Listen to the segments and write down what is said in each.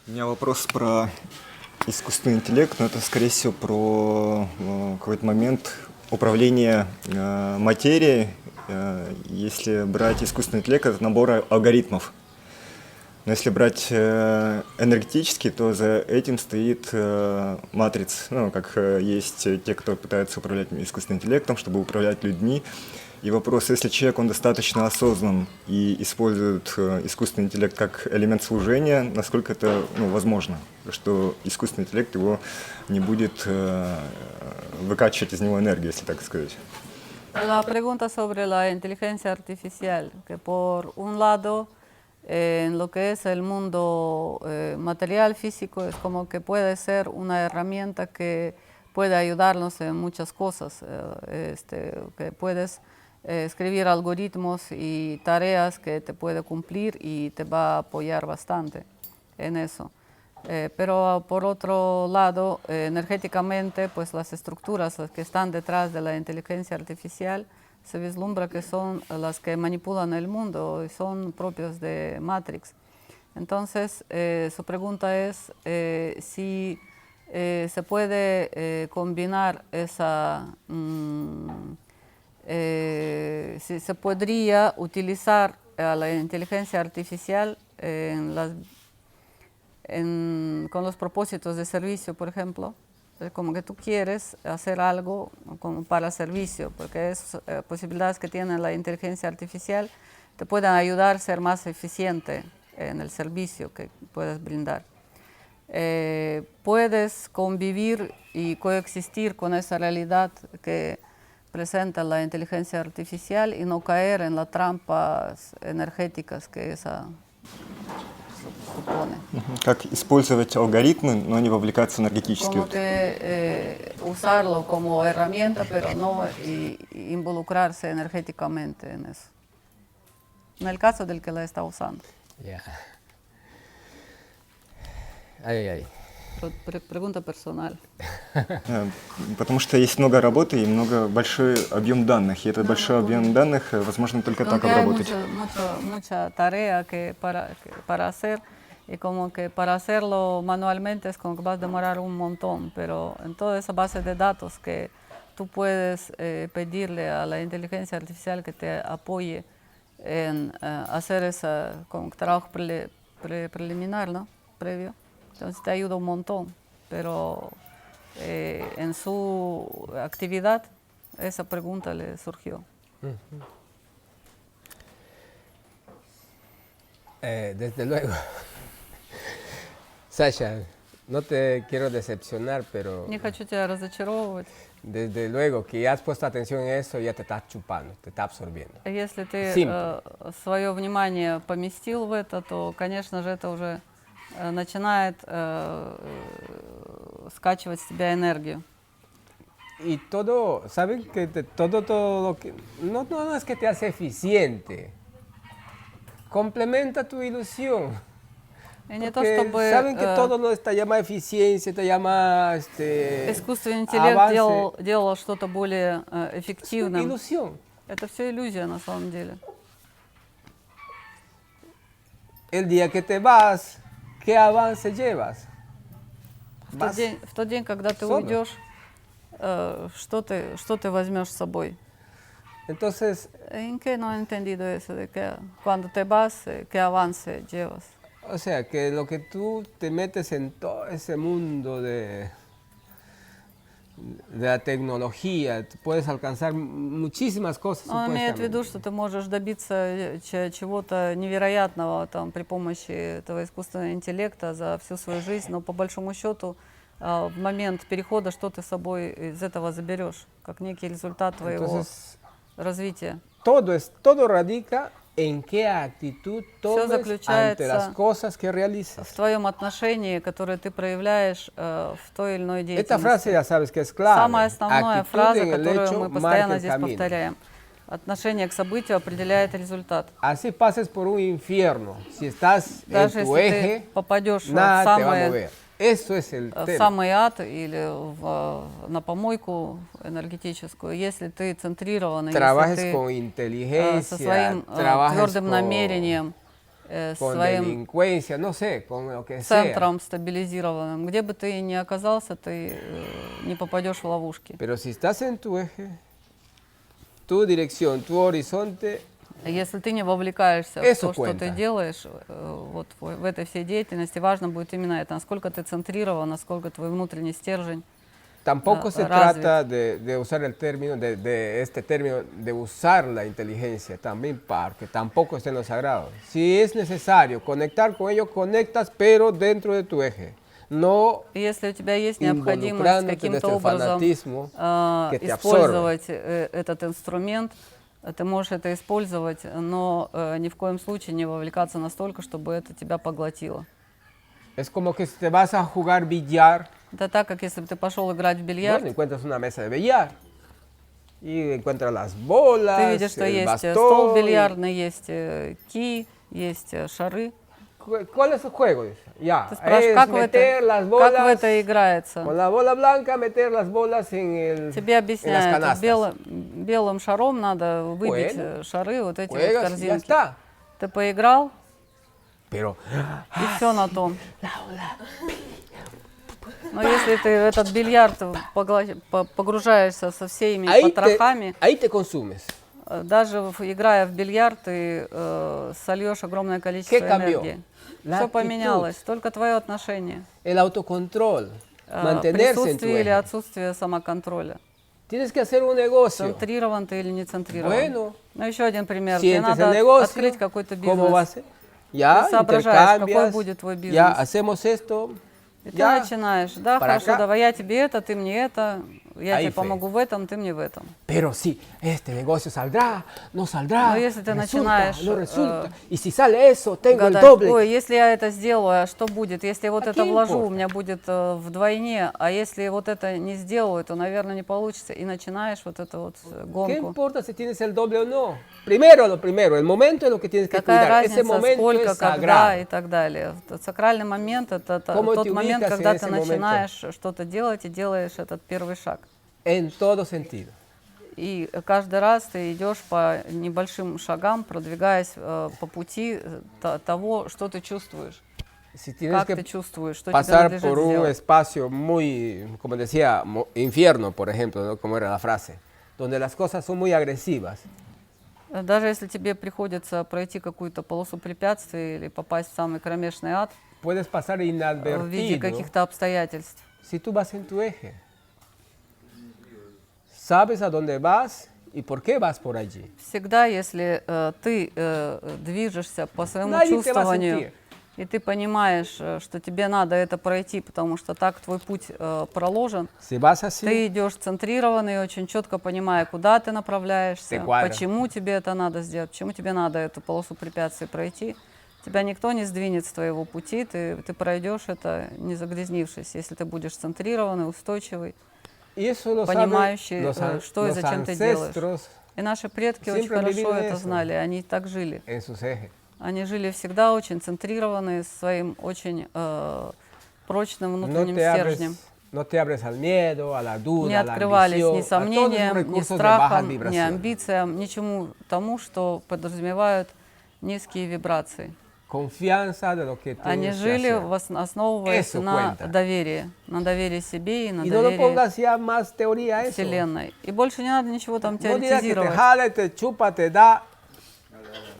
У меня вопрос про искусственный интеллект, но это, скорее всего, про какой-то момент управления материей. Если брать искусственный интеллект, это набор алгоритмов. Но если брать энергетический, то за этим стоит матриц. Ну, как есть те, кто пытаются управлять искусственным интеллектом, чтобы управлять людьми. И вопрос, если человек, он достаточно осознан и использует искусственный интеллект как элемент служения, насколько это возможно, что искусственный интеллект его не будет выкачивать из него энергию, если так сказать. La pregunta sobre la inteligencia artificial, que por un lado, en lo que es el mundo material, físico, es como que puede ser una herramienta que puede ayudarnos en muchas cosas, que puedes escribir algoritmos y tareas que te puede cumplir y te va a apoyar bastante en eso. Pero por otro lado, energéticamente, pues las estructuras que están detrás de la inteligencia artificial se vislumbra que son las que manipulan el mundo y son propios de Matrix. Entonces, su pregunta es si se puede combinar esa, si se podría utilizar a la inteligencia artificial con los propósitos de servicio, por ejemplo, como que tú quieres hacer algo como para servicio, porque es posibilidades que tiene la inteligencia artificial te pueden ayudar a ser más eficiente en el servicio que puedes brindar. Puedes convivir y coexistir con esa realidad que presenta la inteligencia artificial y no caer en las trampas energéticas que esa supone. Как использовать алгоритмы, но не вовлекаться энергетически? Como que usarlo como herramienta, pero no involucrarse energéticamente en eso. En el caso del que la está usando. Ya. Ай-яй-яй. Pregunta personal. Потому что есть много работы и большой объем данных. И этот большой объем данных возможно только так обработать. Mucha tarea para hacer. Y como que para hacerlo manualmente es como que vas a demorar un montón, pero en toda esa base de datos que tú puedes pedirle a la inteligencia artificial que te apoye en hacer ese como trabajo preliminar, ¿no? Previo, entonces te ayuda un montón, pero en su actividad esa pregunta le surgió. Desde luego. Sasha, no te quiero decepcionar, pero Не хочу тебя разочаровывать. desde luego que ya has puesto atención en eso, ya te está chupando, te está absorbiendo. Если ты Simple. свое внимание поместил в это, то, конечно же, это уже начинает скачивать с тебя энергию. Y todo, ¿saben que todo lo que... No es que te hace eficiente, complementa tu ilusión. И не то, Porque чтобы saben que todo no te llama eficiencia, te llama искусственный интеллект avance. делал что-то более Es эффективным. ilusión. Это все иллюзия на самом деле. El día que te vas, ¿qué avance llevas? В тот день, когда ты solo. уйдешь, что ты возьмешь с собой? Entonces, ¿En qué no he entendido eso de que cuando te vas, qué avance llevas? o sea, que lo que tú te metes en todo ese mundo de la tecnología, puedes alcanzar muchísimas cosas. Он имеет в Supuestamente. виду, что ты можешь добиться чего-то невероятного там, при помощи этого искусственного интеллекта за всю свою жизнь, но по большому счету в момент перехода что ты с собой из этого заберешь, как некий результат твоего Entonces, развития. todo radica en qué actitud tomes ante заключается las cosas que realizas. В твоем отношении, которое ты проявляешь в той или иной Esta frase деятельности. ya sabes que es clave. Самая основная Actitud фраза, en el которую hecho мы marca постоянно el здесь camino. повторяем. Отношение к событию определяет результат. Así pases por un infierno, si estás en Даже tu если eje, ты попадешь nada te va a mover. Eso es el в tema. самый ад или на помойку энергетическую, если ты центрирован, если Trabajes ты con со inteligencia, своим trabajes твердым con... намерением con своим delincuencia, no sé, con lo que sea. центром стабилизированным. Где бы ты ни оказался, ты не попадешь в ловушки. Pero si estás en tu eje, tu dirección, tu horizonte, Если ты не вовлекаешься в Eso то, что ты cuenta. делаешь, вот в этой всей деятельности, важно будет именно это, насколько ты центрирован, насколько твой внутренний стержень. tampoco se Развит. trata de usar el término, de este término, de usar la inteligencia también, porque tampoco está en lo sagrado. Si es necesario conectar con ello, conectas, pero dentro de tu eje. No И если у тебя есть необходимость involucrándote каким-то desde el образом fanatismo que te использовать этот инструмент, ты можешь это использовать, но ни в коем случае не вовлекаться настолько, чтобы это тебя поглотило. Es como que si te vas a jugar billar, Это так, как если бы ты пошел играть в bueno, бильярд, encuentras una mesa de billar y encuentras las bolas, ты видишь, что el есть bastón. стол бильярдный, есть ки, есть шары. ¿Cuál es el juego? Dice. Ya, Ты спрашиваешь, es как в meter las как в bolas это играется? con la bola blanca, meter las bolas en Тебе en las объясняют, canastas. белым шаром надо выбить Bueno, шары, вот эти вот Juegas y ya корзинки. está. Ты поиграл, Pero и все на том. Но если ты в этот бильярд погружаешься со всеми потрохами, ahí te consumes. даже играя в бильярд, ты сольешь огромное количество ¿Qué cambió? энергии. La Все actitud. поменялось, только твое отношение. El autocontrol, mantenerse en tu Присутствие или eje. отсутствие самоконтроля. Tienes que hacer un negocio. Центрирован ты или не центрирован. Bueno, Ну, еще один пример. Тебе sientes el надо negocio, открыть какой-то ¿cómo va a бизнес. ser? Ya, Ты соображаешь, какой intercambias, будет твой бизнес. ya hacemos esto, И ты ya, начинаешь, да, para хорошо, acá. давай я тебе это, ты мне это, я Ahí тебе fue. помогу в этом, ты мне в этом. pero sí, este negocio saldrá, no saldrá, No, если ты resulta, начинаешь, no resulta, y si sale eso, tengo el Гадать, doble. ой, если я это сделаю, а что будет? Если я вот А это qué вложу, importa? у меня будет вдвойне, а если вот это не сделаю, то, наверное, не получится. И начинаешь вот эту вот ¿Qué гонку. importa si tienes el doble o no? Primero lo primero, el momento es lo que tienes que Какая cuidar. Ese разница, momento сколько, es когда sagrado. и так далее. Сакральный момент – это Cómo тот te момент, ubicas когда en ты ese momento. начинаешь что-то делать и делаешь этот первый шаг. En todo sentido. И каждый раз ты идешь по небольшим шагам, продвигаясь по пути того, что ты чувствуешь, Si tienes как que ты чувствуешь, что тебе pasar надлежит por un сделать. espacio muy, como decía, infierno, por ejemplo, ¿no? Como era la frase, donde las cosas son muy agresivas. Даже если тебе приходится пройти какую-то полосу препятствий или попасть в самый кромешный ад Puedes pasar в виде inadvertido каких-то обстоятельств, si tú vas en tu eje. Sabes a dónde vas y por qué vas por allí. всегда, если ты движешься по своему Nadie te va a чувствованию, sentir. и ты понимаешь, что тебе надо это пройти, потому что так твой путь проложен, Si vas así, ты идешь центрированный, очень четко понимая, куда ты направляешься, Te cuadra. почему тебе это надо сделать, почему тебе надо эту полосу препятствий пройти. Тебя никто не сдвинет с твоего пути, ты пройдешь это, не загрязнившись, если ты будешь центрированный, устойчивый. y eso lo понимающий, saben что и los зачем ты делаешь. ancestros И наши предки очень Siempre han хорошо vivido это eso. знали, они так жили. en sus ejes. Они жили всегда очень центрированные, своим очень прочным No внутренним te, стержнем. no te abres al miedo, a la duda, Не a la открывались ambición, ни a todos esos сомнениям, ни recursos de baja страхам, ни vibración. амбициям, ничему тому, что подразумевают низкие вибрации. Confianza de lo que Они tienes que жили, hacer. основываясь Eso на cuenta. доверии себе и на Y no lo доверии pongas ya más teoría a eso. Вселенной. И больше не надо ничего там No digas que te теоретизировать. jale, te chupa, te da.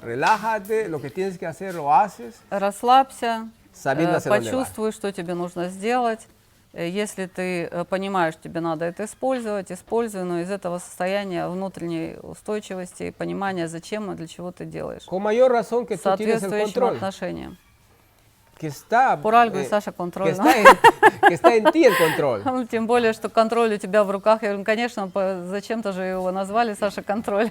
Relájate, lo que tienes que hacer lo haces. Расслабься, Sabiendo hacia dónde почувствуй, что тебе нужно сделать. Если ты понимаешь, тебе надо это использовать, используй, но из этого состояния внутренней устойчивости и понимания, зачем и для чего ты делаешь. Con mayor razón que tú tienes el Соответствующим control. отношениям. Que está, Por algo y Sasha que control, ¿no? que está en ti el control. Ну, тем более, что контроль у тебя в руках. Я говорю, конечно, зачем-то же его назвали Саша контроль.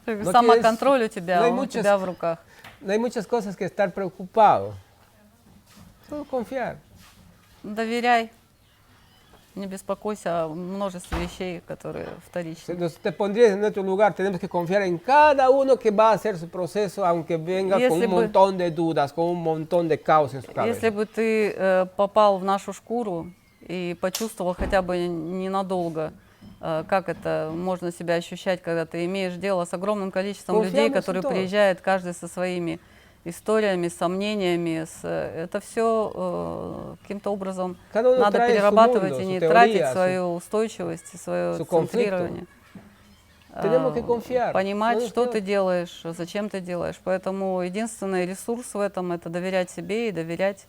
No Самоконтроль у tienes- тебя, no hay он у muchas- тебя в руках. No hay muchas cosas que estar preocupado. Solo confiar. Доверяй. Не беспокойся о множестве вещей, которые вторичны. Entonces, te pondrías en nuestro lugar. Tenemos que confiar en cada uno que va a hacer su proceso, aunque venga con Если un бы- montón de dudas, con un montón de caos en su cabeza. Если бы ты попал в нашу шкуру и почувствовал хотя бы ненадолго, как это можно себя ощущать, когда ты имеешь дело с огромным количеством людей, Confiamos en которые todos. приезжают каждый со своими историями, сомнениями. Это все каким-то образом Cada uno надо trae su перерабатывать mundo, и su не teoría, тратить su- свою устойчивость и свое su conflicto. центрирование. Tenemos que confiar. Понимать, No nos что queda ты делаешь, зачем ты делаешь. Поэтому единственный ресурс в этом — это доверять себе и доверять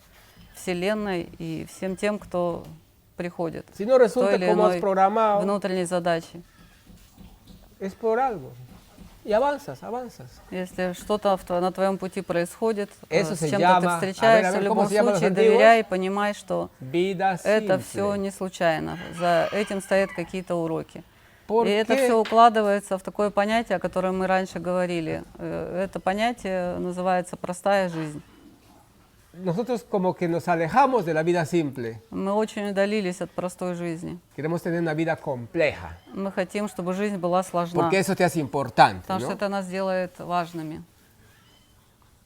Вселенной и всем тем, кто приходит Si no к той resulta или como has иной programado, внутренней задаче. es por algo. Y avanzas, avanzas. Если что-то на твоем пути происходит, Eso с se чем-то ты llama, встречаешься, a ver, в ¿cómo любом se llaman los случае antiguos? доверяй и понимай, что Vida это simple. все не случайно. За этим стоят какие-то уроки. ¿Por И это qué? все укладывается в такое понятие, о котором мы раньше говорили. Это понятие называется «простая жизнь». Nosotros como que nos alejamos de la vida simple. Мы очень удалились от простой жизни. Queremos tener una vida compleja. Мы хотим, чтобы жизнь была сложна, Porque eso te hace importante, потому что ¿no? это нас делает важными.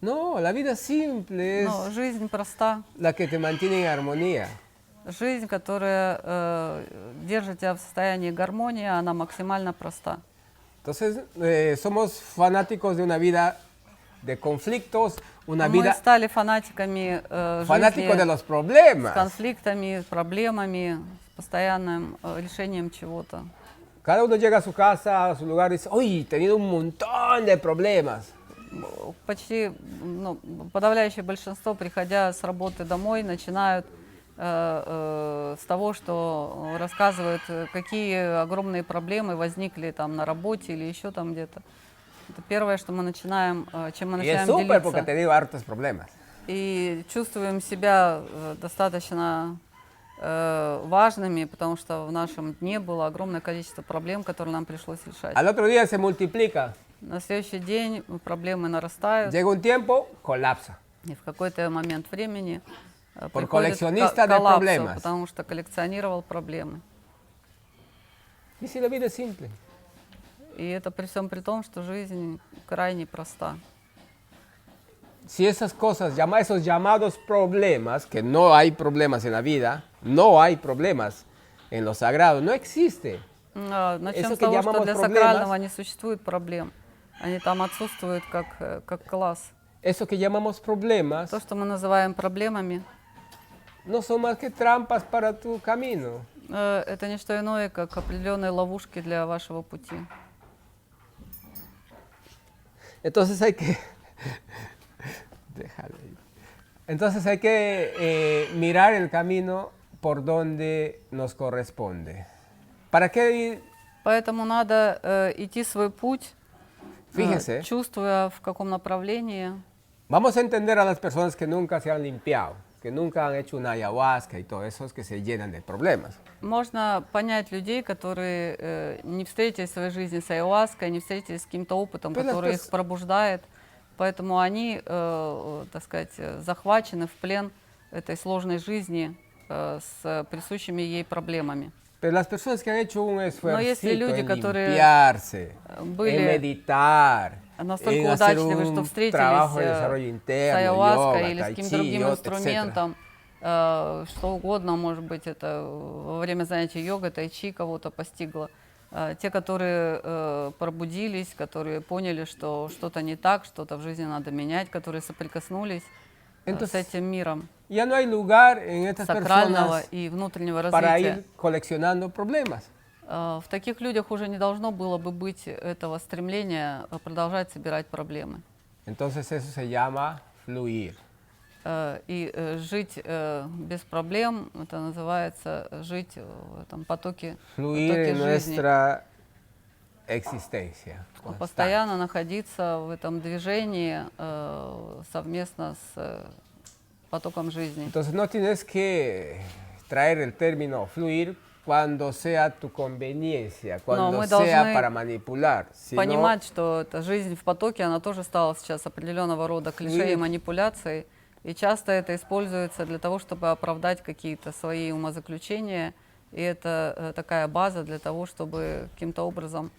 No, la vida simple es Но жизнь проста. la que te mantiene en armonía. Жизнь, которая держит тебя в состоянии гармонии, она максимально проста. Entonces, somos fanáticos de una vida de conflictos, una Мы vida стали фанатиками fanáticos de жизни los с problemas. конфликтами, с проблемами, с постоянным решением чего-то. Cada uno llega a su casa, a su lugar y dice, uy, he tenido un montón de problemas. Почти подавляющее большинство, приходя с работы домой, начинают с того, что рассказывают, какие огромные проблемы возникли там на работе или еще там где-то. Это первое, что мы начинаем, чем мы Y es начинаем súper porque he делиться. tenido hartos problemas. И чувствуем себя достаточно важными, потому что в нашем дне было огромное количество проблем, которые нам пришлось решать. Al otro día se multiplica. На следующий день проблемы нарастают, Llega un tiempo, colapsa. и в какой-то момент времени Por приходит coleccionista de коллапсу, problemas. потому что коллекционировал проблемы. Y si la vida es simple. И это при всем при том, что жизнь крайне проста. Si esas cosas, esos llamados problemas, que no hay problemas en la vida, no hay problemas en lo sagrado, no existe. Начнем Eso с que того, что llamamos для problemas. сакрального не существует проблем. Они там отсутствуют как класс. Eso que llamamos problemas То, что мы называем проблемами, no son más que trampas para tu camino. это не что иное, как определенные ловушки для вашего пути. Entonces hay que... Déjalo ahí. Entonces hay que mirar el camino por donde nos corresponde. ¿Para qué? Поэтому надо идти свой путь, Fíjense, чувствуя, в каком направлении. vamos a entender a las personas que nunca se han limpiado, que nunca han hecho una ayahuasca y todo eso, que se llenan de problemas. Можно понять людей, которые не встретились в своей жизни с ayahuasca, не встретились с каким-то опытом, Понятно, который их с- пробуждает. Поэтому они, так сказать, захвачены в плен этой сложной жизни с присущими ей проблемами. Pero las personas que han hecho un esfuerzo если люди, en которые limpiarse, были en meditar, настолько en hacer удачливы, что un встретились trabajo de с desarrollo interno, ayahuasca yoga, или с tai каким-то chi, другим etc. инструментом, что угодно, может быть, это во время занятий йогой, тайчи кого-то постигло. Те, которые пробудились, которые поняли, что что-то не так, что-то в жизни надо менять, которые соприкоснулись с Entonces, этим миром ya no hay lugar en estas сакрального personas и внутреннего para развития. ir coleccionando problemas. В таких людях уже не должно было бы быть этого стремления продолжать собирать проблемы. Entonces eso se llama fluir. И жить без проблем, это называется жить в этом потоке Fluir en жизни. nuestra existencia. constante. Постоянно находиться в этом движении совместно с потоком жизни. Entonces no tienes que traer el término fluir cuando sea tu conveniencia, cuando мы sea должны para manipular. Sino Понимать, что эта жизнь в потоке, она тоже стала сейчас определенного рода клише и Fluir. манипуляцией. И часто это используется для того, чтобы оправдать какие-то свои умозаключения. И это такая база для того, чтобы каким-то образом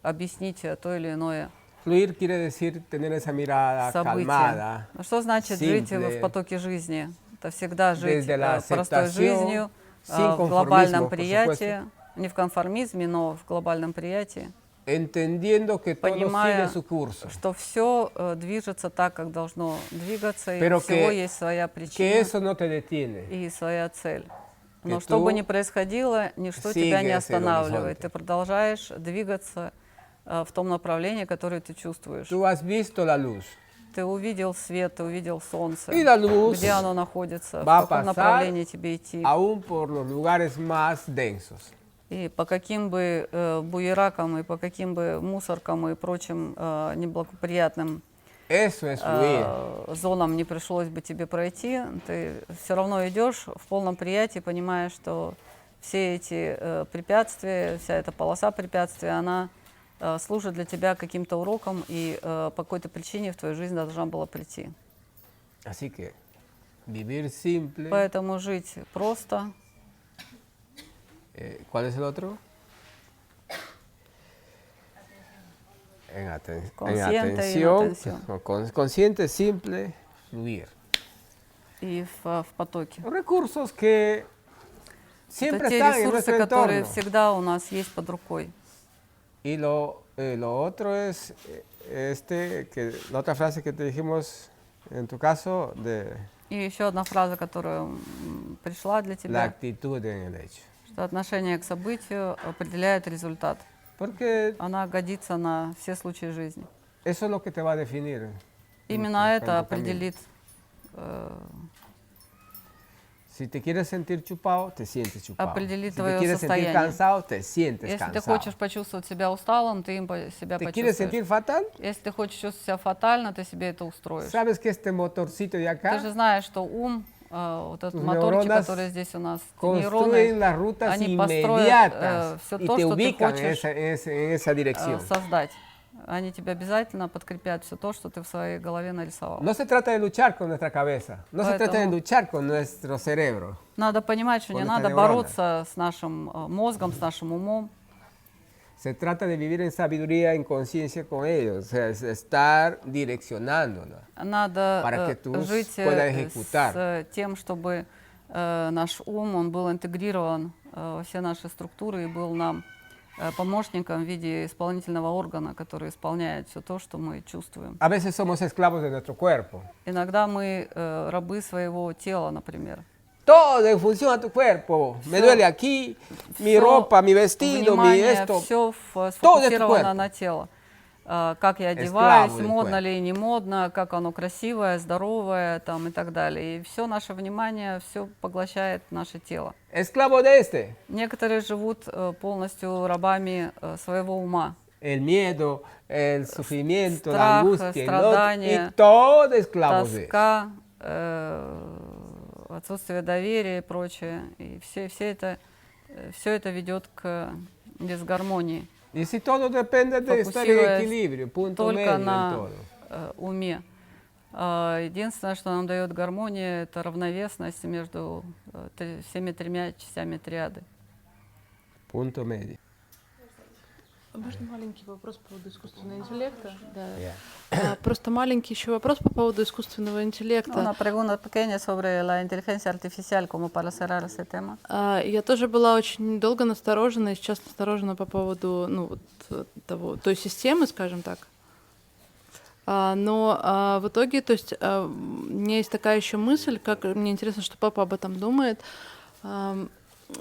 объяснить то или иное fluir quiere decir tener esa mirada событие. calmada, Что значит жить simple, в потоке жизни? Это всегда жить desde la простой aceptación, жизнью, sin в глобальном conformismo, por приятии, не в конформизме, но в глобальном приятии. entendiendo que todo sigue понимая, su curso, что все движется так, как должно двигаться, и pero у всего que, есть своя que причина eso no te detiene. и своя цель. Но Que что бы tú ни происходило, ничто тебя не sigues el останавливает. horizonte. Ты продолжаешь двигаться в том направлении, которое ты чувствуешь. Tú has visto la luz. Ты увидел свет, ты увидел солнце. Y la luz Где оно находится, в va a каком pasar направлении тебе идти. aún por los lugares más densos. И по каким бы буеракам, и по каким бы мусоркам и прочим неблагоприятным Eso es fluir. зонам не пришлось бы тебе пройти, ты все равно идешь в полном приятии, понимая, что все эти препятствия, вся эта полоса препятствий, она служит для тебя каким-то уроком, и по какой-то причине в твою жизнь должна была прийти. Así que vivir simple. Поэтому жить просто. ¿Cuál es el otro? Consciente y en atención. Consciente, simple, fluir. И в потоке. Recursos que siempre Это те están en ресурсы, nuestro которые entorno. всегда у нас есть под рукой. Y lo otro es que la otra frase que te dijimos en tu caso, de И еще одна фраза, которая пришла для la тебя, actitud en el hecho. что отношение к событию определяет результат. Porque Она годится на все случаи жизни. eso es lo que te va a definir. Именно en это tu camino. определит. Si te quieres sentir chupado, te sientes chupado. Определит Si te твое quieres sentir состояние. cansado, te sientes Если ты cansado. хочешь почувствовать себя усталым, ты им себя ¿Te quieres почувствуешь. sentir fatal? Если ты хочешь чувствовать себя фатально, ты себе это устроишь. ¿Sabes que este motorcito de Ты же acá знаешь, что ум, вот этот Tus моторчик, neuronas который здесь у нас, construyen нейроны, las rutas они построят inmediatas все y то, te что ты ubican хочешь en esa dirección. создать. Они тебе обязательно подкрепят все то, что ты в своей голове нарисовал. No se trata de luchar con nuestra cabeza, no se trata de Поэтому- luchar con nuestro cerebro. Надо понимать, что не Con надо nuestra neurona. бороться с нашим мозгом, с нашим умом. Se trata de vivir en sabiduría, en conciencia con ellos, o sea, es estar direccionándonos. Надо Para que tú жить puedas ejecutar. с тем, чтобы наш ум он был интегрирован во все наши структуры и был нам помощником в виде исполнительного органа, который исполняет все то, что мы чувствуем. A veces somos esclavos de nuestro cuerpo. Иногда мы рабы своего тела, например. Todo en función a tu cuerpo. Me Всё- duele aquí, mi Всё ropa, mi vestido, mi внимание, esto. все Todo de tu сфокусировано cuerpo. на тело. Как я Esclavo одеваюсь, del модно cuerpo. ли, не модно, как оно красивое, здоровое там, и так далее. И все наше внимание, все поглощает наше тело. Esclavo de este. Некоторые живут полностью рабами своего ума. El miedo, el sufrimiento, la Страх, angustia, el otro, страдания, y todo esclavos de eso. тоска, отсутствие доверия и прочее. И все это ведет к дисгармонии. Y si todo depende de estar en Фокусируясь equilibrio, punto только medio en на todo. уме. Единственное, что нам дает гармония, это равновесность между всеми тремя частями триады. Punto medio. Можно маленький вопрос по поводу искусственного интеллекта? Да. Yeah. Просто маленький еще вопрос по поводу искусственного интеллекта. Una pregunta pequeña sobre la inteligencia artificial, como para cerrar ese tema. Я тоже была очень долго насторожена и сейчас насторожена по поводу той системы, скажем так. Но в итоге, то есть у меня есть такая еще мысль, как мне интересно, что папа об этом думает.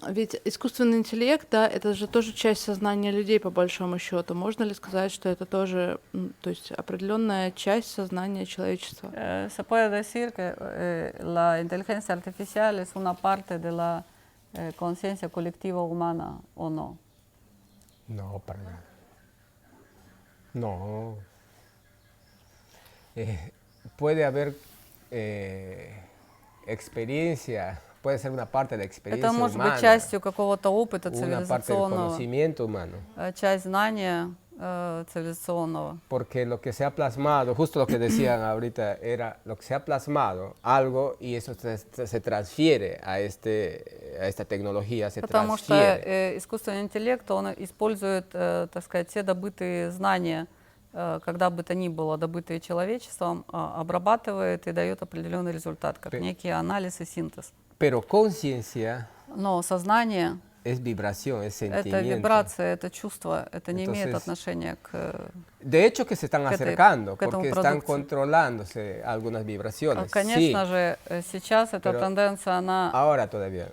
Ведь искусственный интеллект, да, это же тоже часть сознания людей, по большому счету. Можно ли сказать, что это тоже, то есть определенная часть сознания человечества? Se puede decir que la inteligencia artificial es una parte de la conciencia colectiva humana, ¿o no? No, para nada. No. Puede haber experiencia, puede ser una parte de la experiencia Это может humana, быть частью какого-то опыта una parte del цивилизационного, conocimiento humano. часть знания цивилизационного. Porque lo que se ha plasmado, justo lo que decían ahorita, era lo que se ha plasmado, algo, y eso se transfiere a esta tecnología, se Потому что transfiere. искусственный интеллект, он использует, так сказать, все добытые знания, когда бы то ни было, добытые человечеством, обрабатывает и дает определенный результат, как некий анализ и синтез. Pero conciencia Но сознание es vibración, es Это sentimiento. вибрация, это чувство, это не имеет Entonces, отношения к... De hecho que se están к этой- acercando к этому porque están продукту. controlándose algunas vibraciones. Конечно Sí, же, сейчас эта pero тенденция, она ahora todavía.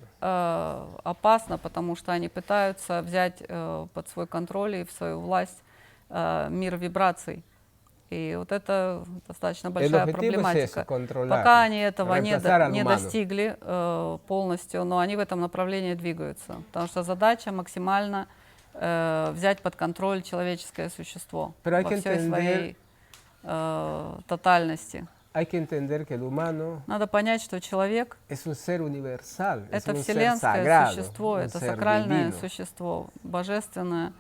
опасна, потому что они пытаются взять под свой контроль и в свою власть мир вибраций. И вот это достаточно большая objetivo es проблематика. eso, controlar, Пока они этого reemplazar al не humano. достигли полностью, но они в этом направлении двигаются. Потому что задача максимально взять под контроль человеческое существо Pero hay во que всей entender- своей тотальности. Hay que entender que el humano Надо понять, что человек es un ser universal, es это un ser вселенское sagrado, существо, un это ser сакральное divino. существо, божественное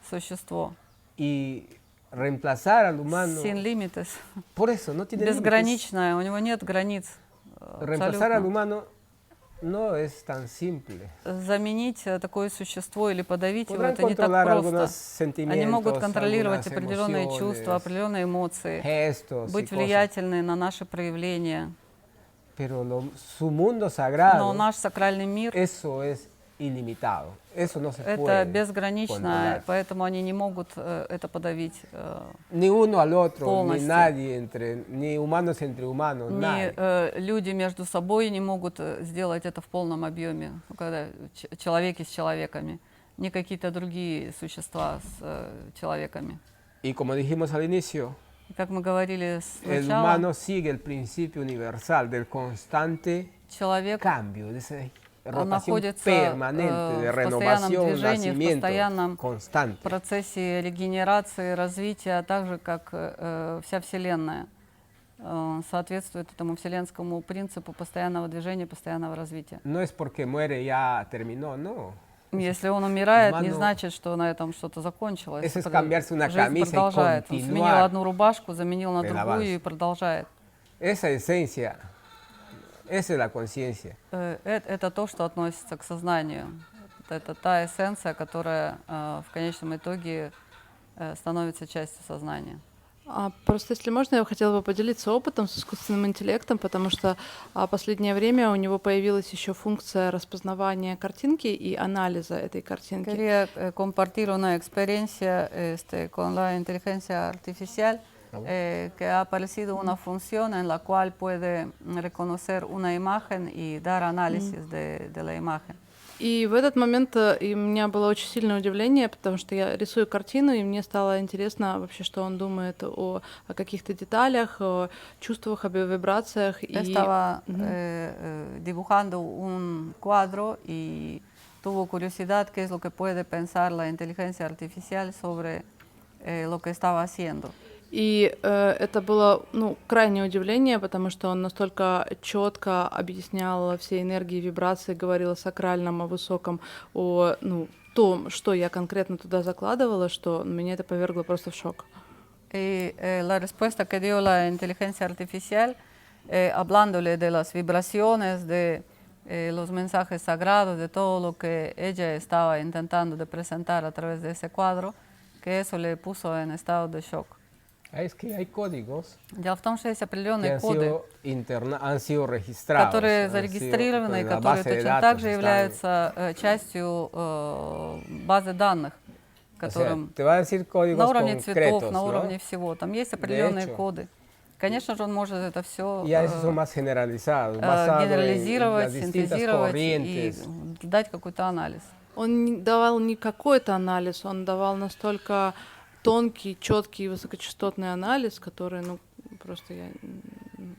существо. Y reemplazar al humano, Sin límites, por eso no tiene límites. безграничное, у него нет границ. Reemplazar al Абсолютно. humano no es tan simple. Заменить такое существо или подавить его, Podrán это не так controlar algunos просто. Они sentimientos, могут контролировать algunas определенные emociones, чувства, определенные эмоции, gestos y быть cosas. влиятельны на наши проявления. Pero su mundo sagrado, Но наш сакральный мир eso es ilimitado. Eso no se это puede безгранично, controlar. поэтому они не могут это подавить. Ni uno al otro, ni полностью. nadie ni humanos entre humanos, nadie. Люди между собой не могут сделать это в полном объеме, ну, когда человеки с человеками, не какие-то другие существа с человеками. Y como dijimos al inicio, И как мы говорили el сначала, humano sigue el principio universal del constante человек cambio, de esa rotación находится permanente, de в постоянном renovación, движении, в nacimiento постоянном constante. процессе регенерации, развития, так же, как вся Вселенная соответствует этому вселенскому принципу постоянного движения, постоянного развития. No es porque muere ya terminó, no. Если он умирает, не Humano- значит, что на этом что-то закончилось. Eso es Прод- cambiarse una Жизнь camisa y продолжается. Он сменил continuar одну рубашку, заменил на el другую avance. и продолжает. Esa esencia, esa es la conciencia. Это то, что относится к сознанию. Это та эссенция, которая в конечном итоге становится частью сознания. Просто, если можно, я бы хотела бы поделиться опытом с искусственным интеллектом, потому что последнее время у него появилась еще функция распознавания картинки и анализа этой картинки. Quería compartir una experiencia con la inteligencia artificial, que ha aparecido una función en la cual puede reconocer una imagen y dar análisis de la imagen. И в этот момент и у меня было очень сильное удивление, потому что я рисую картину, и мне стало интересно вообще, что он думает о каких-то деталях, о чувствах, об вибрациях. Estaba dibujando un cuadro y tuvo curiosidad qué es lo que puede pensar la inteligencia artificial sobre lo que estaba haciendo. И это было крайнее удивление, потому что он настолько четко объяснял все энергии, вибрации, говорил о сакральном, о высоком, о том, что я конкретно туда закладывала, что меня это повергло просто в шок. Y la respuesta que dio la inteligencia artificial, hablándole de las vibraciones, de los mensajes sagrados, de todo lo que ella estaba intentando de presentar a través de ese cuadro, que eso le puso en estado de shock. Es que hay códigos Дело в том, что есть que определенные коды, han sido registrados, которые han sido зарегистрированы, и en la которые base de точно datos так же están. являются частью базы данных, O sea, которым te va a decir códigos на уровне concretos, цветов, на ¿no? уровне всего. Там есть определенные hecho, коды. Конечно же, он может это все Y a veces son más generalizados, basados en генерализировать, las distintas синтезировать и corrientes. дать какой-то анализ. Он не давал не какой-то анализ, он давал настолько тонкий, четкий, высокочастотный анализ, который, просто я...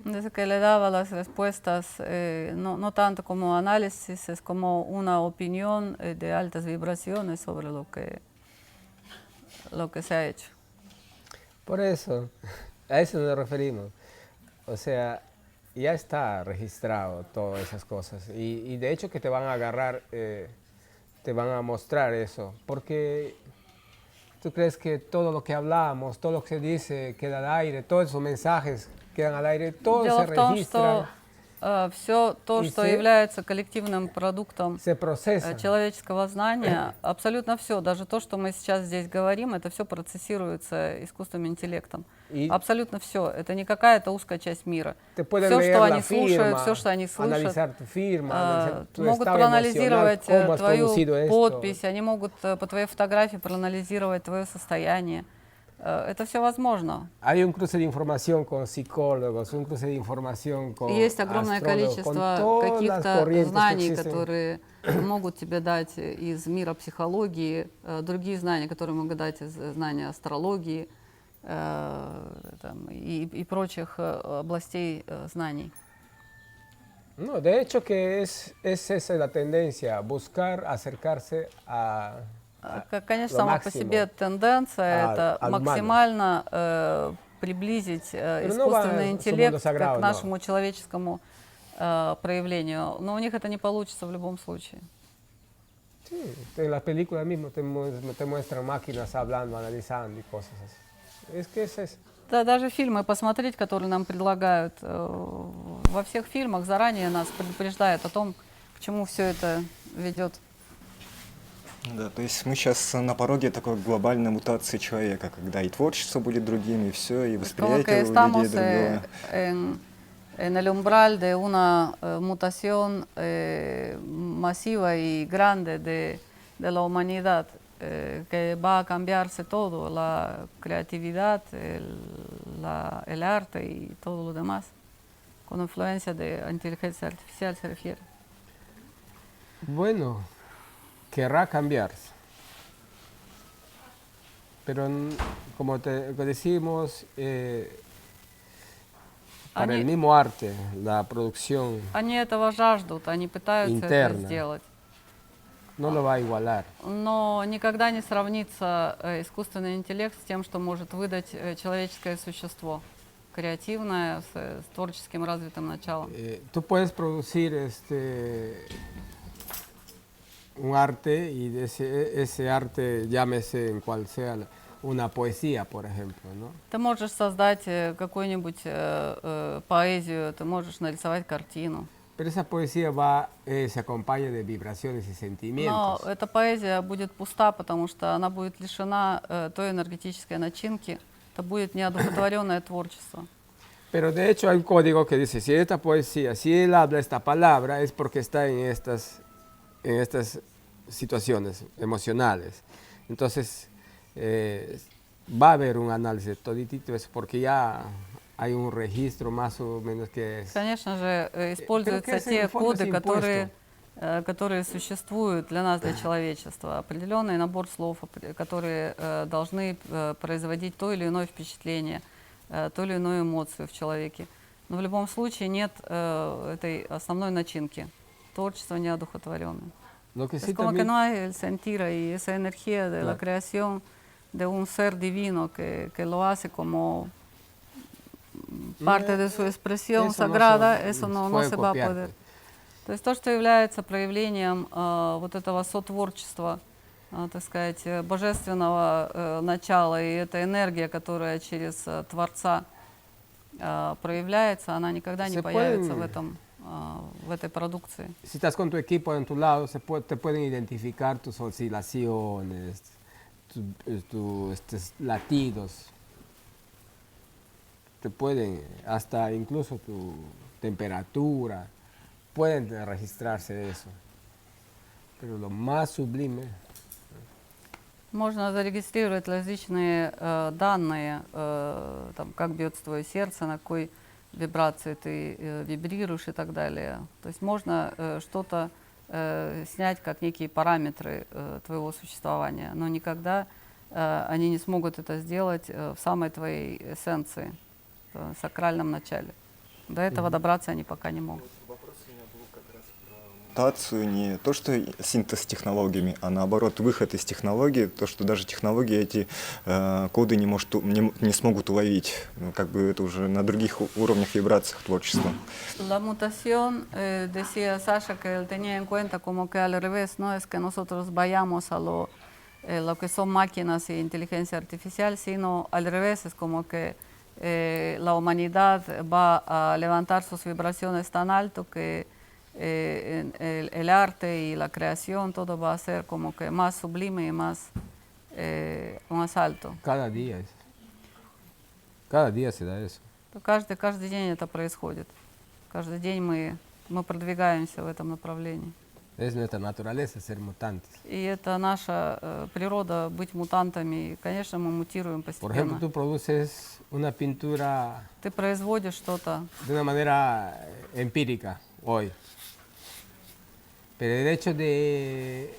Desde que le daba las respuestas, no tanto como análisis, es como una opinión de altas vibraciones sobre lo que se ha hecho. Por eso, a eso nos referimos. O sea, ya está registrado todas esas cosas. Y de hecho que te van a agarrar, te van a mostrar eso. Porque tú crees que todo lo que hablamos, todo lo que se dice queda al aire, todos esos mensajes quedan al aire, todo Дело se в том, registra. что все то, Y что se- является коллективным продуктом Se procesa. человеческого знания, абсолютно все, даже то, что мы сейчас здесь говорим, это все процессируется искусственным интеллектом. Y Абсолютно все. Это не какая-то узкая часть мира. te pueden Все, leer что la они слушают, firma, все, что они слышат, analizar tu firma, analizar tu могут estado проанализировать emocional, cómo has твою producido esto. подпись, они могут по твоей фотографии проанализировать твое состояние. Это все возможно. Hay un cruce de información con psicólogos, un cruce de información con Есть огромное astrólogos, con количество todas las каких-то corrientes que знаний, existen. которые могут тебе дать из мира психологии, другие знания, которые могут дать из знания астрологии там, и прочих областей знаний. No, de hecho que es esa la tendencia, buscar acercarse a Конечно, lo сама по máximo, себе тенденция это al humano. максимально приблизить no va искусственный su интеллект mundo sagrado, к no. нашему человеческому проявлению. Но у них это не получится в любом случае. Sí, en las películas mismo te muestran máquinas hablando, analizando y cosas así. Es que es eso. Да, даже фильмы посмотреть, которые нам предлагают, во всех фильмах заранее нас предупреждают о том, к чему все это ведет. Да, то есть мы сейчас на пороге такой глобальной мутации человека, когда и творчество будет другим, и все, и Como que восприятие у людей estamos другое. en el umbral de una mutación masiva y grande de la humanidad, que va a cambiarse todo, la creatividad, el arte y todo lo demás, con influencia de la inteligencia artificial se refiere. Bueno, querrá cambiarse. Pero como decimos, para el mismo arte, la producción Они этого жаждут, они пытаются это Interna. сделать. no lo va a igualar. Но никогда не сравнится искусственный интеллект с тем, что может выдать человеческое существо, креативное, с творческим развитым началом. Tú puedes producir un arte y de ese arte, llámese en cual sea una poesía, por ejemplo, ¿no? Ты можешь создать какую-нибудь поэзию, ты можешь нарисовать картину. Pero esa poesía se acompaña de vibraciones y Но sentimientos. эта поэзия будет пуста, потому что она будет лишена той энергетической начинки. Это будет неодухотворенное творчество. Pero de hecho hay un código que dice, si esta poesía, si él habla esta palabra, es porque está en estas situaciones emocionales. Entonces, va a haber un análisis de toditito eso, porque ya hay un registro más o menos que es... Конечно же, используются ese, те en el fondo, коды, es impuesto. которые существуют для нас, для человечества. Определенный набор слов, которые должны производить то или иное впечатление, ту или иную эмоцию в человеке. Но в любом случае нет этой основной начинки. Творчество неодухотворенное. Lo que Es sí como que también, no hay el sentir ahí, esa energía de la Claro. creación de un ser divino que lo hace como parte de su expresión eso no sagrada, se eso no puede se va a copiar, poder. pues. То есть то, что является проявлением вот этого сотворчества, так сказать, божественного начала, и эта энергия, которая через Творца проявляется, она никогда не Se появится pueden- в этой продукции. si estás con tu equipo en tu lado, te pueden identificar tus oscilaciones, tus latidos. Te pueden, hasta incluso tu temperatura, pueden registrarse de eso. Pero lo más sublime, Можно зарегистрировать различные данные, там, как бьется твое сердце, на какой вибрации ты вибрируешь и так далее. То есть можно что-то снять как некие параметры твоего существования, но никогда они не смогут это сделать в самой твоей эссенции, в сакральном начале. До этого добраться они пока не могут. Мутацию не то, что синтез технологиями, а наоборот выход из технологий, то, что даже технологии эти коды не смогут уловить. Ну, как бы это уже на других уровнях вибрациях творчества. La mutación, decía Sasha que él tenía en cuenta como que al revés, no es que nosotros vayamos a lo que son máquinas e inteligencia artificial, sino al revés, es como que la humanidad va a levantar sus vibraciones tan alto que el arte y la creación, todo va a ser como que más sublime y más alto. Cada día se da eso. Каждый день это происходит. Каждый день мы продвигаемся в этом направлении. Es nuestra naturaleza ser mutantes. И это наша природа быть мутантами. И, конечно, мы мутируем Por ejemplo, постепенно. tú produces una pintura Ты производишь что-то de una manera empírica hoy. Pero el hecho de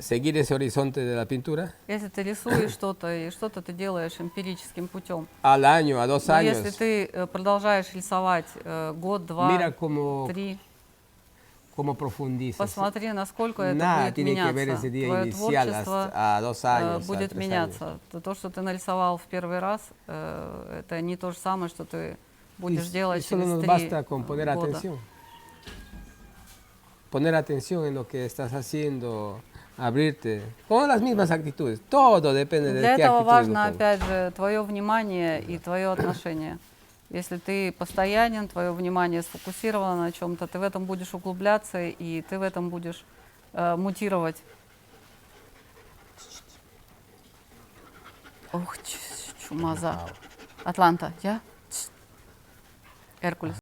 seguir ese horizonte de la pintura, Если ты рисуешь что-то, и что-то ты делаешь эмпирическим путем, al año, a 2 но años, если ты продолжаешь рисовать год, два, mira cómo 3, profundizas. посмотри, насколько это Nada будет tiene que ver меняться. ese día Твое inicial творчество a 2 años, будет a 3 меняться. То, что ты нарисовал в первый раз, это не то же самое, что ты будешь años. делать Y solo через nos 3 basta con poner года. atención. Poner atención en lo que estás haciendo, abrirte, con las mismas actitudes. Todo depende de Для qué этого actitud важно, lo pongas. опять же, твое внимание и твое отношение. Если ты постоянен, твое внимание сфокусировано на чем-то, ты в этом будешь углубляться, и ты в этом будешь мутировать. Ох, чумаза. Атланта, я? Эркулес.